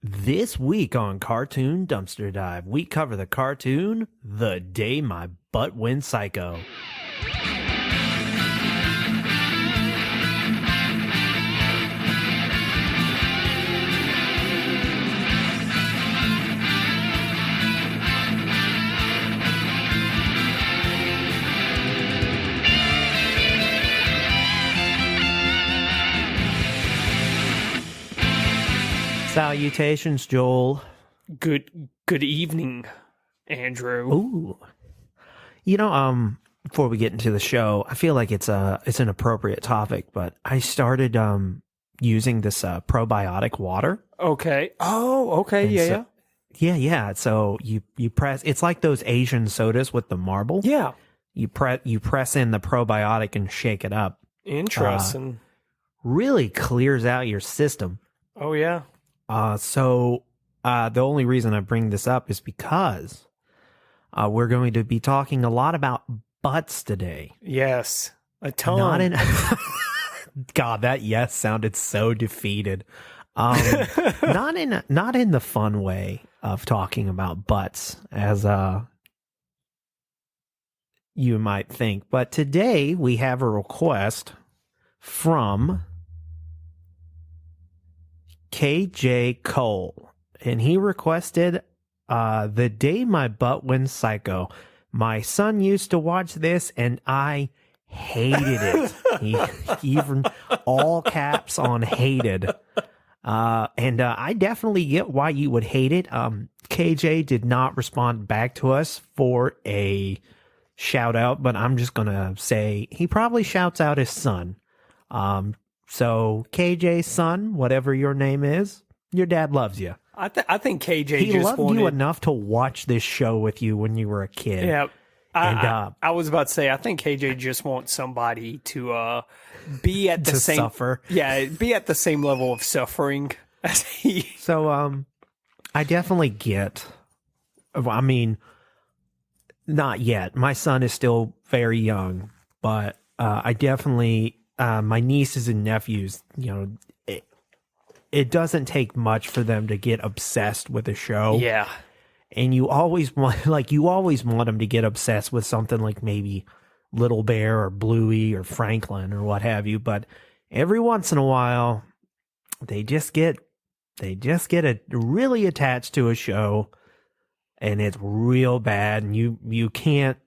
This week on Cartoon Dumpster Dive, we cover the cartoon The Day My Butt Went Psycho. Salutations, Joel. Good evening, Andrew. Ooh. Before we get into the show, I feel like it's an appropriate topic, but I started using this probiotic water. Okay. Oh, okay. And yeah. So you press, it's like those Asian sodas with the marble. Yeah. You press in the probiotic and shake it up. Interesting. Really clears out your system. Oh, yeah. So the only reason I bring this up is because we're going to be talking a lot about butts today. Yes, a ton. God, that yes sounded so defeated. Not in the fun way of talking about butts, as you might think. But today we have a request from KJ Cole, and he requested The Day My Butt Went Psycho. My son used to watch this and I hated it. He even all caps on hated. And I definitely get why you would hate it. KJ did not respond back to us for a shout out, but I'm just gonna say he probably shouts out his son. So, KJ's son, whatever your name is, your dad loves you. I think KJ He just loved wanted... you enough to watch this show with you when you were a kid. Yeah. And I was about to say, I think KJ just wants somebody to be at the to same... suffer. Yeah, be at the same level of suffering as he... So, I definitely get... I mean, not yet. My son is still very young, but I definitely... my nieces and nephews, it doesn't take much for them to get obsessed with a show. Yeah. And you always want them to get obsessed with something like maybe Little Bear or Bluey or Franklin or what have you. But every once in a while, they just get really attached to a show, and it's real bad. And you can't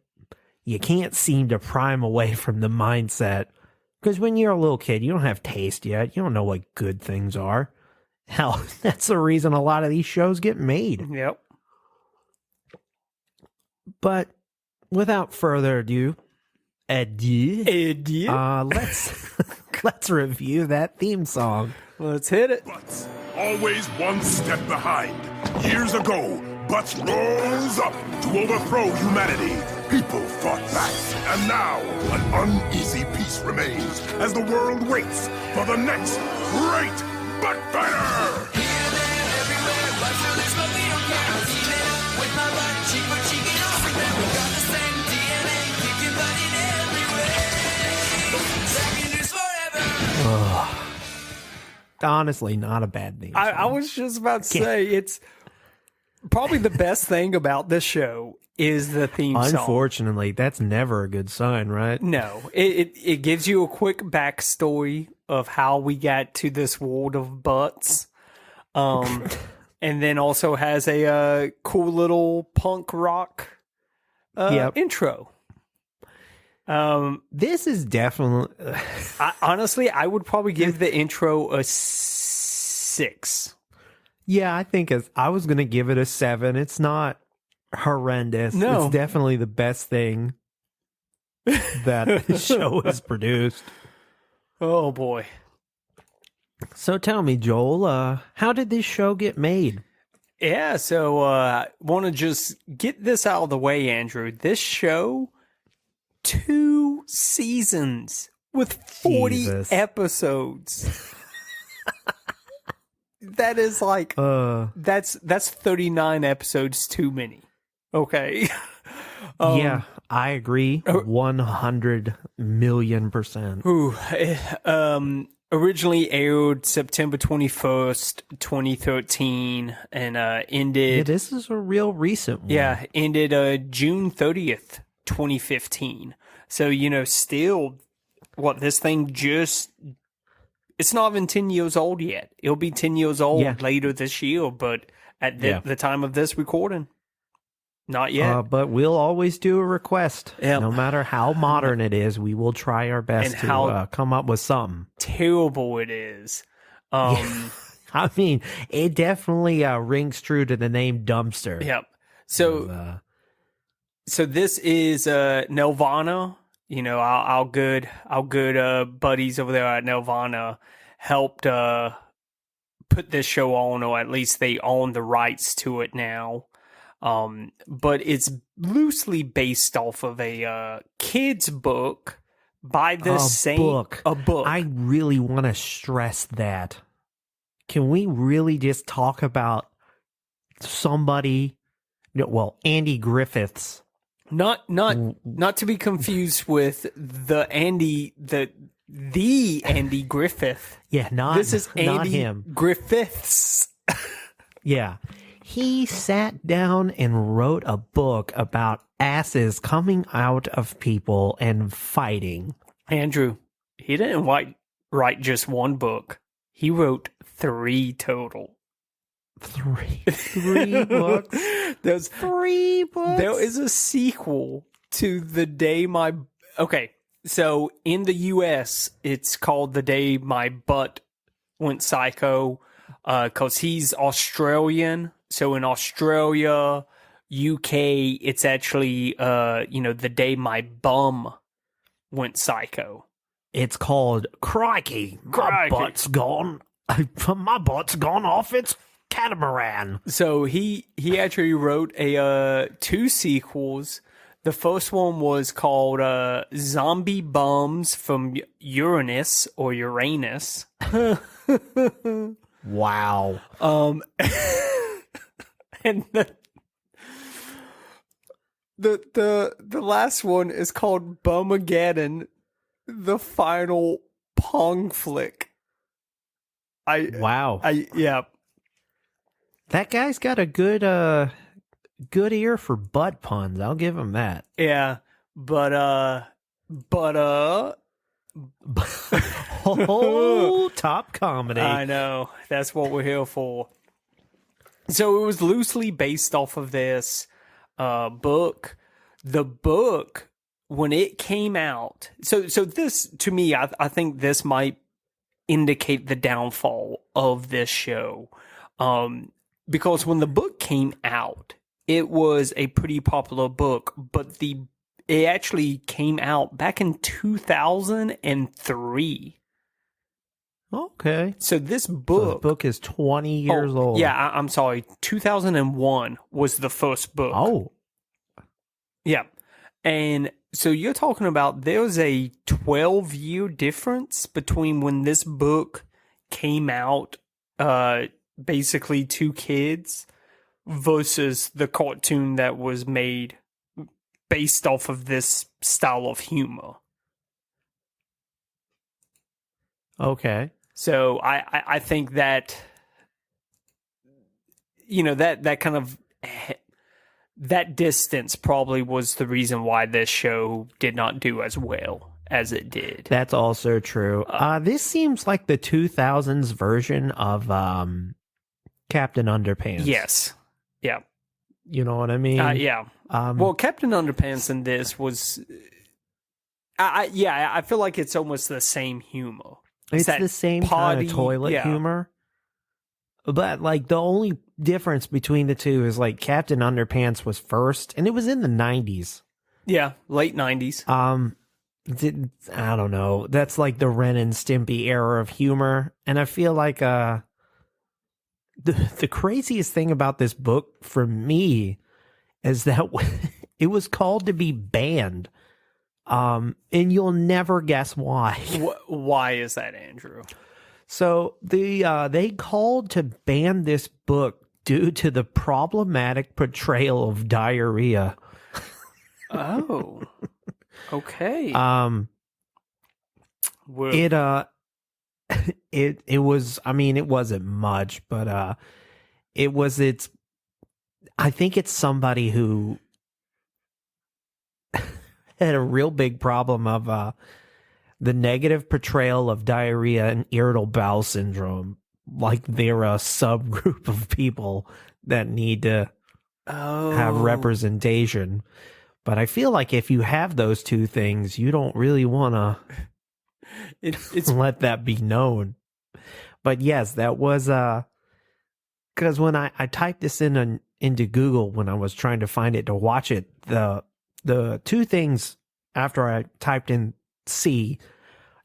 seem to pry them away from the mindset. Because when you're a little kid, you don't have taste yet. You don't know what good things are. Hell, that's the reason a lot of these shows get made. Yep. But without further ado, let's review that theme song. Let's hit it. Butts, always one step behind. Years ago, Butts rose up to overthrow humanity. People fought back, and now an uneasy peace remains as the world waits for the next great butt fighter! Here, there, everywhere, butts really smoke, we don't care. I'm eating with my butt, cheek for cheek, and all with them. We got the same DNA, kicking butt in every way. Second news forever. Honestly, not a bad theme song. I was just about to say, it's probably the best thing about this show is the theme song. Unfortunately, that's never a good sign, right? No, it gives you a quick backstory of how we got to this world of butts, and then also has a cool little punk rock intro. This is definitely... honestly, I would probably give the intro a 6. Yeah, I think I was going to give it a 7. It's not horrendous. No. It's definitely the best thing that the show has produced. Oh, boy. So tell me, Joel, how did this show get made? Yeah, so want to just get this out of the way, Andrew. This show, 2 seasons with 40 Jesus. episodes. That is like that's 39 episodes too many. Okay. Yeah, I agree 100 million %. Ooh, originally aired September 21st, 2013, and Yeah, ended this is a real recent one. ended June 30th, 2015. So, still, this thing it's not even 10 years old yet. It'll be 10 years old later this year, but at the time of this recording, not yet. But we'll always do a request. Yep. No matter how modern it is, we will try our best And to how- come up with something. Terrible it is. I mean, it definitely rings true to the name Dumpster. Yep. So, so this is Nelvana. Our good buddies over there at Nelvana helped put this show on, or at least they own the rights to it now. But it's loosely based off of a kid's book by the same book. A book. I really want to stress that. Can we really just talk about somebody? Well, Andy Griffiths. Not to be confused with the Andy Griffith. Yeah, This is not Andy him. Griffiths. Yeah. He sat down and wrote a book about asses coming out of people and fighting. Andrew, he didn't write just one book. He wrote 3 total. Three books. There's 3 books. There is a sequel to The Day My... Okay, so in the U.S., it's called The Day My Butt Went Psycho, because he's Australian. So in Australia, UK, it's actually, The Day My Bum Went Psycho. It's called Crikey. My butt's gone. My butt's gone off its catamaran. So he actually wrote 2 sequels. The first one was called Zombie Bums from Uranus or Uranus. Wow. And the last one is called Bumageddon, the final Pong flick. Wow. Yeah. That guy's got a good ear for butt puns. I'll give him that. Yeah. But Oh, top comedy. I know. That's what we're here for. So it was loosely based off of this book. The book, when it came out, so this, to me, I think this might indicate the downfall of this show. Because when the book came out, it was a pretty popular book, but it actually came out back in 2003. Okay. So this So book... the book is 20 years old. Yeah, I'm sorry. 2001 was the first book. Oh. Yeah. And so you're talking about there's a 12-year difference between when this book came out, basically 2 kids, versus the cartoon that was made based off of this style of humor. Okay. So I think that, that kind of, that distance probably was the reason why this show did not do as well as it did. That's also true. This seems like the 2000s version of Captain Underpants. Yes. Yeah. You know what I mean? Yeah. Well, Captain Underpants in this was, I feel like it's almost the same humor. It's that the same kind potty- of toilet yeah. humor. But like the only difference between the two is like Captain Underpants was first and it was in the 90s. Yeah, late 90s. I don't know. That's like the Ren and Stimpy era of humor. And I feel like the craziest thing about this book for me is that it was called to be banned. And you'll never guess why. Why is that, Andrew? So they called to ban this book due to the problematic portrayal of diarrhea. Oh, okay. it was, I mean, it wasn't much, but I think it's somebody who had a real big problem of the negative portrayal of diarrhea and irritable bowel syndrome. Like they're a subgroup of people that need to have representation. But I feel like if you have those two things, you don't really want to let that be known. But yes, that was because when I typed this into Google when I was trying to find it to watch it, the two things after I typed in C,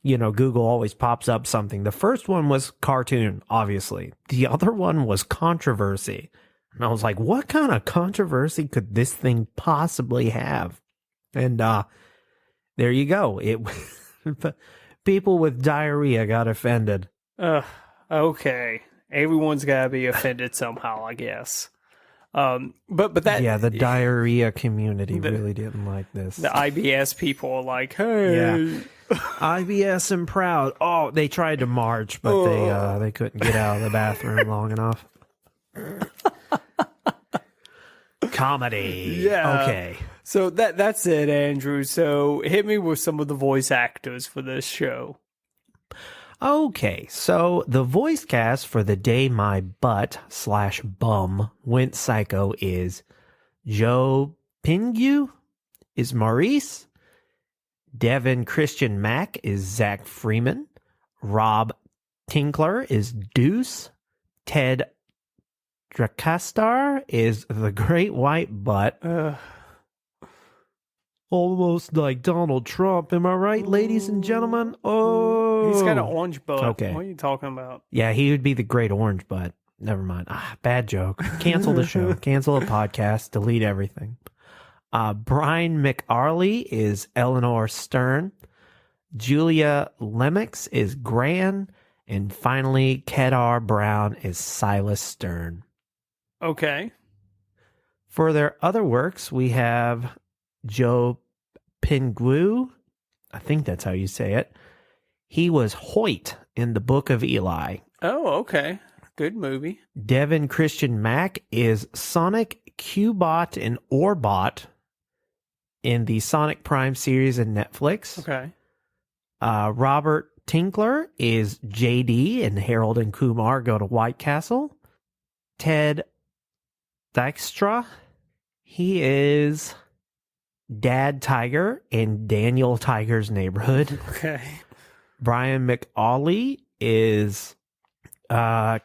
Google always pops up something. The first one was cartoon, obviously. The other one was controversy. And I was like, what kind of controversy could this thing possibly have? And there you go. It people with diarrhea got offended. Okay. Everyone's got to be offended somehow, I guess. But that, yeah, the diarrhea community really didn't like this. The IBS people are like, hey. Yeah. IBS and proud. Oh, they tried to march, but they couldn't get out of the bathroom long enough. Comedy. Yeah. Okay. So that's it, Andrew. So hit me with some of the voice actors for this show. Okay, so the voice cast for The Day My Butt/Bum Went Psycho is Joe Pingu is Maurice, Devin Christian Mack is Zach Freeman, Rob Tinkler is Deuce, Ted Dracastar is the Great White Butt. Almost like Donald Trump. Am I right, ladies and gentlemen? Oh, he's got an orange butt. Okay. What are you talking about? Yeah, he would be the Great Orange Butt. Never mind. Bad joke. Cancel the show. Cancel the podcast. Delete everything. Brian McArley is Eleanor Stern. Julia Lemix is Gran. And finally, Kedar Brown is Silas Stern. Okay. For their other works, we have Joe Pingu. I think that's how you say it. He was Hoyt in the Book of Eli. Oh, okay. Good movie. Devin Christian Mack is Sonic, Cubot, and Orbot in the Sonic Prime series in Netflix. Okay. Robert Tinkler is JD in Harold and Kumar Go to White Castle. Ted Dykstra, he is Dad Tiger in Daniel Tiger's Neighborhood. Okay. Brian McAuley is Calhu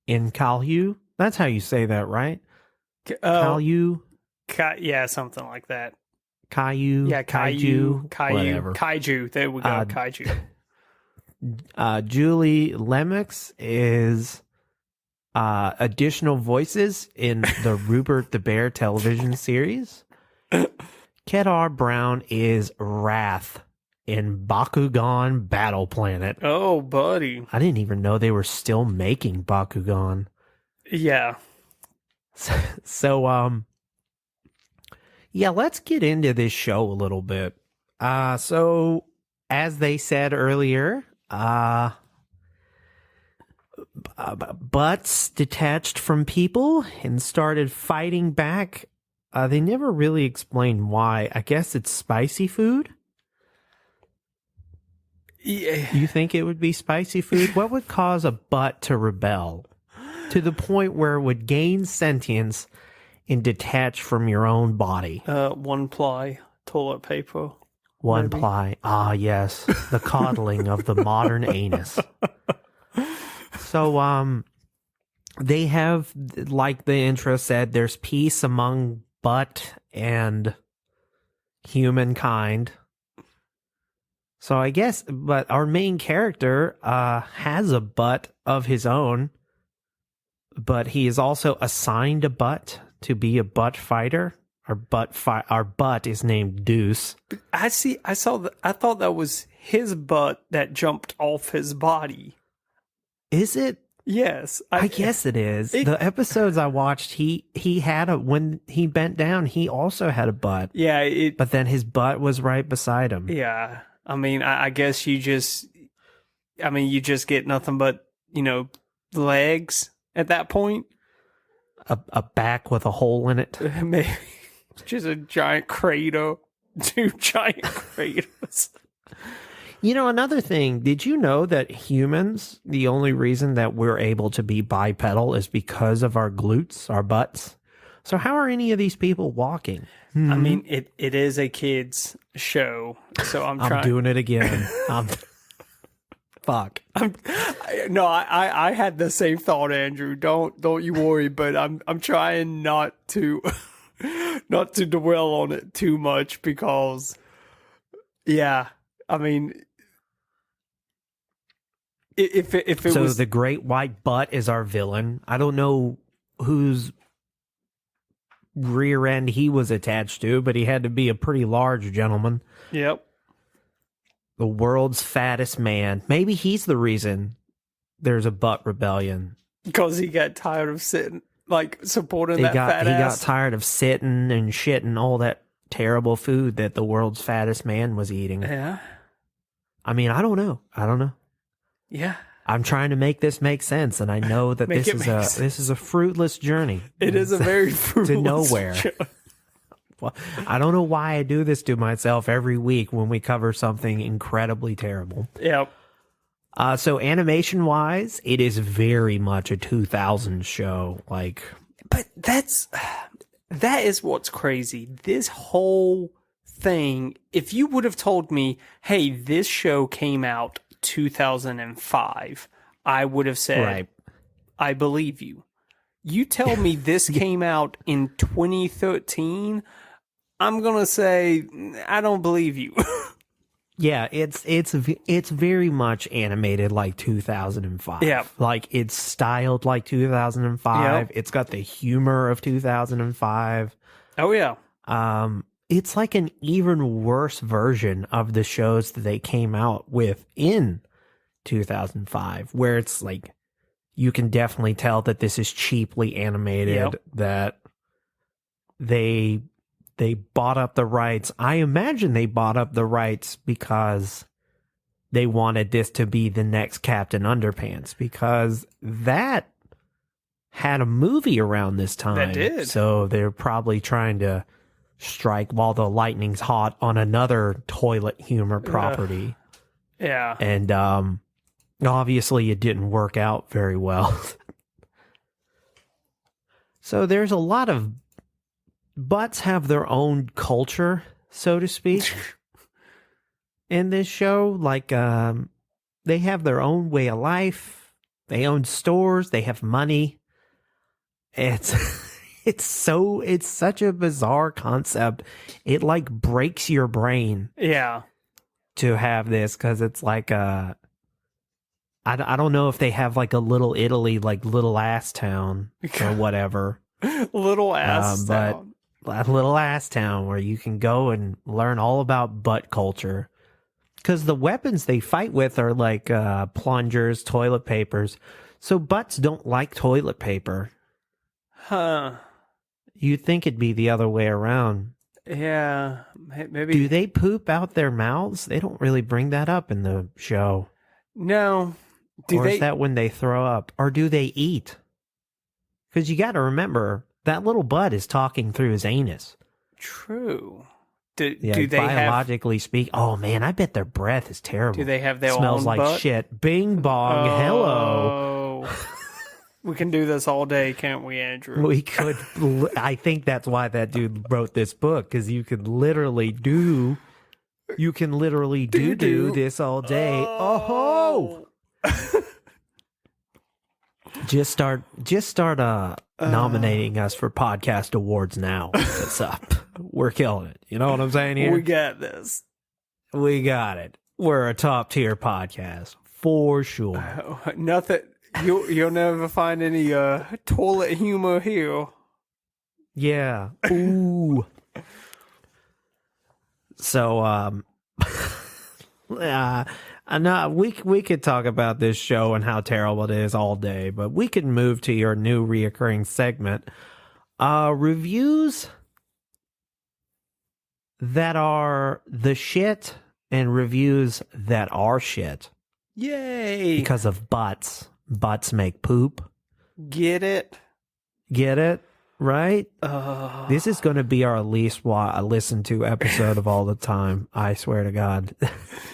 in Calhu. That's how you say that, right? Calhu? Yeah, something like that. Caillou? Yeah, Kaiju? Whatever. Kaiju. There we go, Kaiju. Julie Lemix is additional voices in the Rupert the Bear television series. Kedar Brown is Wrath in Bakugan Battle Planet. Oh, buddy. I didn't even know they were still making Bakugan. Yeah. So, yeah, let's get into this show a little bit. So, as they said earlier, butts detached from people and started fighting back. They never really explained why. I guess it's spicy food. Yeah. You think it would be spicy food? What would cause a butt to rebel to the point where it would gain sentience and detach from your own body? One ply toilet paper. One maybe. ply. Ah, yes. The coddling of the modern anus. So, they have, like the intro said, there's peace among butt and humankind. So I guess, but our main character has a butt of his own, but he is also assigned a butt to be a butt fighter. Our butt is named Deuce. I thought that was his butt that jumped off his body. Is it? Yes, I guess it is. The episodes I watched, he had when he bent down, he also had a butt. Yeah, but then his butt was right beside him. Yeah, I mean, I guess you just get nothing but, legs at that point. A back with a hole in it. Maybe just a giant crater. 2 giant craters. Another thing, did you know that humans, the only reason that we're able to be bipedal is because of our glutes, our butts? So how are any of these people walking? I mean, it is a kid's show, so I'm trying. I'm doing it again. Fuck. I had the same thought, Andrew. Don't you worry, but I'm trying not to dwell on it too much because, yeah, I mean, if it so was the great white butt is our villain. I don't know whose rear end he was attached to, but he had to be a pretty large gentleman. Yep. The world's fattest man. Maybe he's the reason there's a butt rebellion. Because he got tired of sitting, supporting that fat he ass. got tired of sitting and shitting all that terrible food that the world's fattest man was eating. Yeah. I mean, I don't know. Yeah. I'm trying to make this make sense, and I know that this is a fruitless journey. It is a very fruitless to nowhere. Well, I don't know why I do this to myself every week when we cover something incredibly terrible. Yep. So animation-wise, it is very much a 2000 show. But that is what's crazy. This whole thing, if you would have told me, hey, this show came out 2005, I would have said, right. I believe you. You tell me this came out in 2013, I'm going to say, I don't believe you. Yeah, it's very much animated like 2005. Yeah. It's styled like 2005. Yep. It's got the humor of 2005. Oh, yeah. It's like an even worse version of the shows that they came out with in 2005, where it's you can definitely tell that this is cheaply animated, Yep. that they bought up the rights. I imagine they bought up the rights because they wanted this to be the next Captain Underpants, because that had a movie around this time. That did. So they're probably trying to strike while the lightning's hot on another toilet humor property. Yeah. And obviously it didn't work out very well. So there's a lot of butts have their own culture, so to speak, in this show. They have their own way of life. They own stores. They have money. It's such a bizarre concept. It breaks your brain. Yeah. To have this, because it's I don't know if they have a Little Italy, Little Ass Town or whatever. Little Ass Town. But a Little Ass Town where you can go and learn all about butt culture. Because the weapons they fight with are plungers, toilet papers. So butts don't like toilet paper. Huh. You'd think it'd be the other way around. Yeah. Maybe. Do they poop out their mouths? They don't really bring that up in the show. No. Is that when they throw up? Or do they eat? Because you got to remember, that little butt is talking through his anus. True. Do they biologically speak? Oh man, I bet their breath is terrible. Do they have their Smells own like butt? shit. Bing bong. Hello. We can do this all day, can't we, Andrew? We could. I think that's why that dude wrote this book, because you can literally do this all day. Oh. Just start nominating us for podcast awards now. What's up? We're killing it. You know what I'm saying here? We got this. We got it. We're a top tier podcast for sure. Nothing. You'll never find any toilet humor here. Yeah. Ooh. So we could talk about this show and how terrible it is all day, but we could move to your new reoccurring segment. Reviews that are the shit and reviews that are shit Yay! because of butts. Butts make poop. Get it? Get it? Right? This is going to be our least listened to episode of all the time. I swear to God.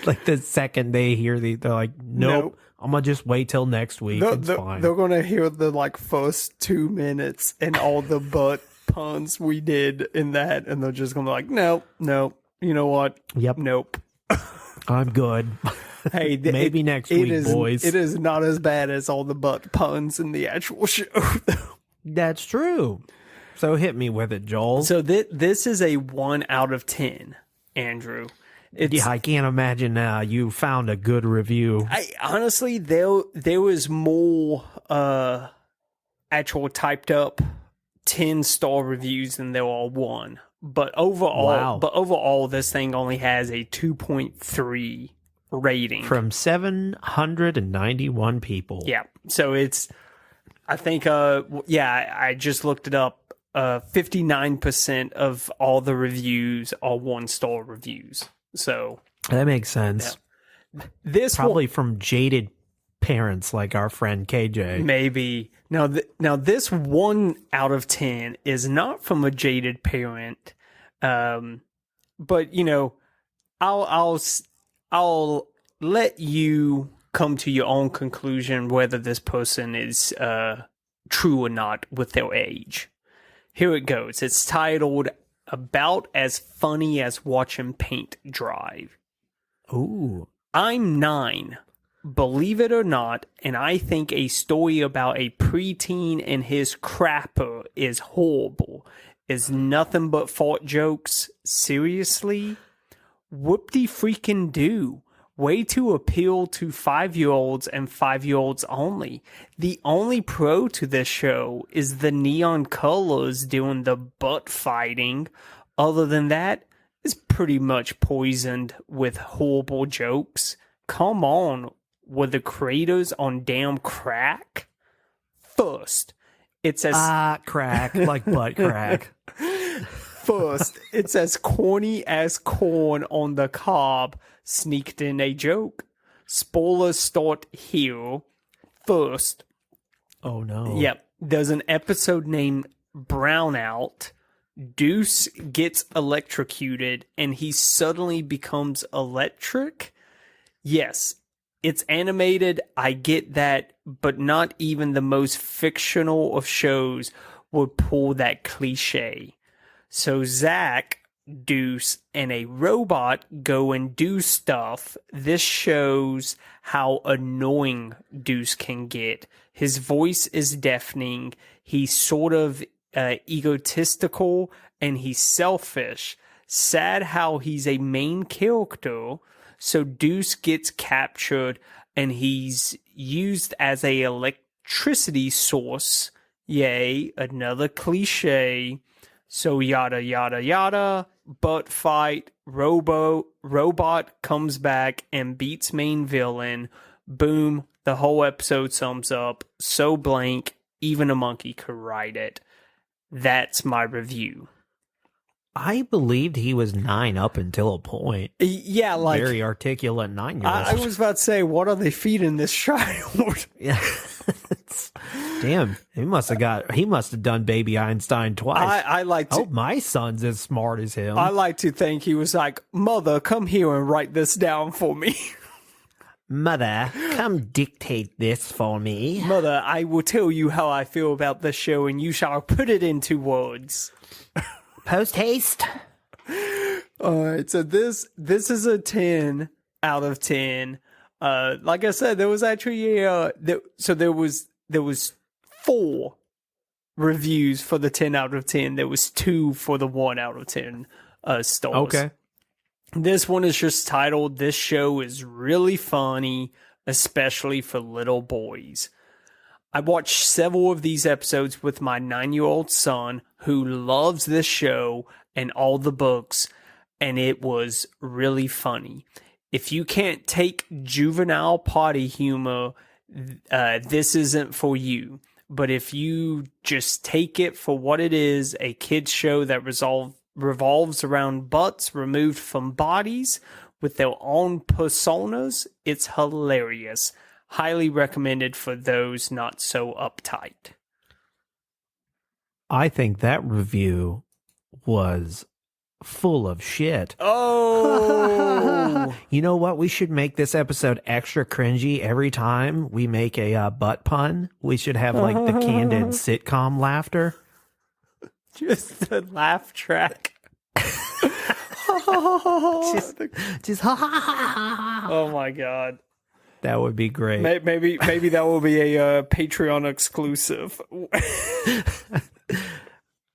Like the second they hear they're like, nope. I'm going to just wait till next week. It's fine. They're going to hear the first 2 minutes and all the butt puns we did in that, and they're just going to be like, nope. You know what? Yep. Nope. I'm good. Hey, Maybe next week, boys. It is not as bad as all the butt puns in the actual show. That's true. So hit me with it, Joel. So this is a 1 out of 10, Andrew. Yeah, I can't imagine you found a good review. I honestly, there was more actual typed up 10-star reviews than there are 1. But overall, this thing only has a 2.3 rating from 791 people. Yeah, so it's, I think, I just looked it up. 59% of all the reviews are 1-star reviews. So that makes sense. Yeah. This probably from jaded parents like our friend KJ. Maybe. Now this 1 out of 10 is not from a jaded parent. But you know, I'll let you come to your own conclusion whether this person is true or not with their age. Here it goes. It's titled About as Funny as Watching Paint Dry. Ooh. I'm 9, believe it or not, and I think a story about a preteen and his crapper is horrible. Is nothing but fart jokes. Seriously? Whoop-de-freaking-do. Way to appeal to 5-year-olds and 5-year-olds only. The only pro to this show is the neon colors doing the butt fighting. Other than that, it's pretty much poisoned with horrible jokes. Come on, were the creators on damn crack? First, it's as... crack, like butt crack. First, it's as corny as corn on the cob. Sneaked in a joke. Spoilers start here. First. Oh no. Yep. There's an episode named Brownout. Deuce gets electrocuted and he suddenly becomes electric. Yes, it's animated. I get that, but not even the most fictional of shows would pull that cliche. So Zach, Deuce, and a robot go and do stuff. This shows how annoying Deuce can get. His voice is deafening. He's sort of egotistical and he's selfish. Sad how he's a main character. So Deuce gets captured and he's used as a electricity source. Yay, another cliche. So yada yada yada, butt fight, robot comes back and beats main villain. Boom, the whole episode sums up. So blank, even a monkey could write it. That's my review. I believed he was 9 up until a point. Yeah, like very articulate 9-year-old. I was about to say, what are they feeding this child? Yeah. Damn, he must have done Baby Einstein twice. I like to. Oh, my son's as smart as him. I like to think he was like, Mother, come here and write this down for me. Mother, come dictate this for me. Mother, I will tell you how I feel about this show, and you shall put it into words. Post haste. All right, so this is a 10 out of 10. Like I said, there was actually there was 4 reviews for the 10 out of 10. There was 2 for the 1 out of 10 stars. Okay. This one is just titled, This Show is Really Funny, Especially for Little Boys. I watched several of these episodes with my 9-year-old son who loves this show and all the books, and it was really funny. If you can't take juvenile potty humor, this isn't for you. But if you just take it for what it is, a kid's show that revolves around butts removed from bodies with their own personas. It's hilarious. Highly recommended for those not so uptight. I think that review was full of shit. Oh, You know what? We should make this episode extra cringy every time we make a butt pun. We should have like the candid sitcom laughter. just the laugh track. Just Oh my god. that would be great. Maybe that will be a Patreon exclusive.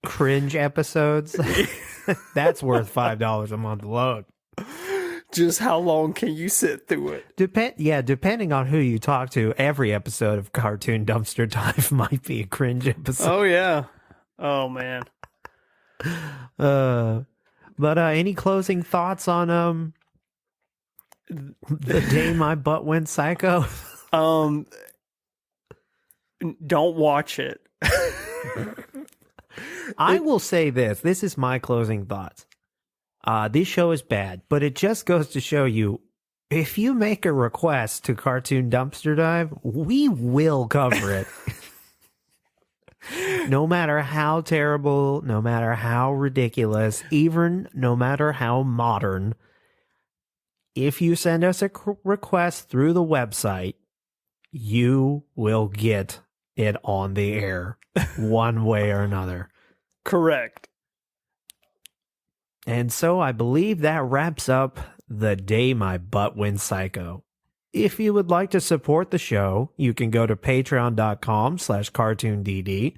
Cringe episodes. That's worth $5 a month alone. Just how long can you sit through it? Depending on who you talk to, every episode of Cartoon Dumpster Dive might be a cringe episode. Oh yeah. Oh man. But any closing thoughts on the day my butt went psycho? Don't watch it. I will say this. This is my closing thoughts. This show is bad, but it just goes to show you, if you make a request to Cartoon Dumpster Dive, we will cover it. No matter how terrible, no matter how ridiculous, even no matter how modern, if you send us a request through the website, you will get it on the air one way or another. Correct. And so I believe that wraps up the day my butt went psycho. If you would like to support the show, you can go to patreon.com/cartoondd.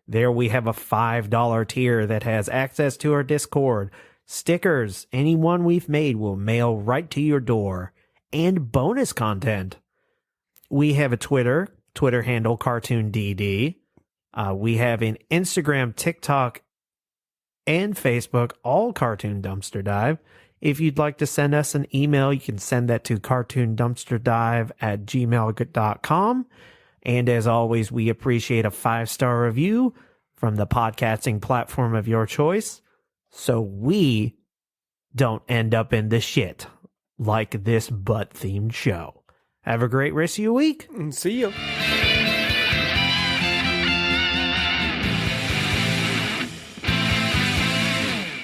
There we have a $5 tier that has access to our Discord, stickers, any one we've made will mail right to your door, and bonus content. We have a Twitter handle CartoonDD. We have an Instagram, TikTok, and Facebook, all Cartoon Dumpster Dive. If you'd like to send us an email, you can send that to cartoondumpsterdive@gmail.com. And as always, we appreciate a 5-star review from the podcasting platform of your choice, so we don't end up in the shit like this butt-themed show. Have a great rest of your week. And see you.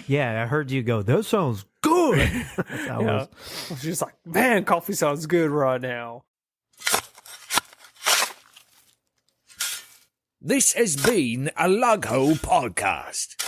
Yeah, I heard you go, that sounds good. That's how it Yeah. was. I was just like, man, coffee sounds good right now. This has been a Lug Hole Podcast.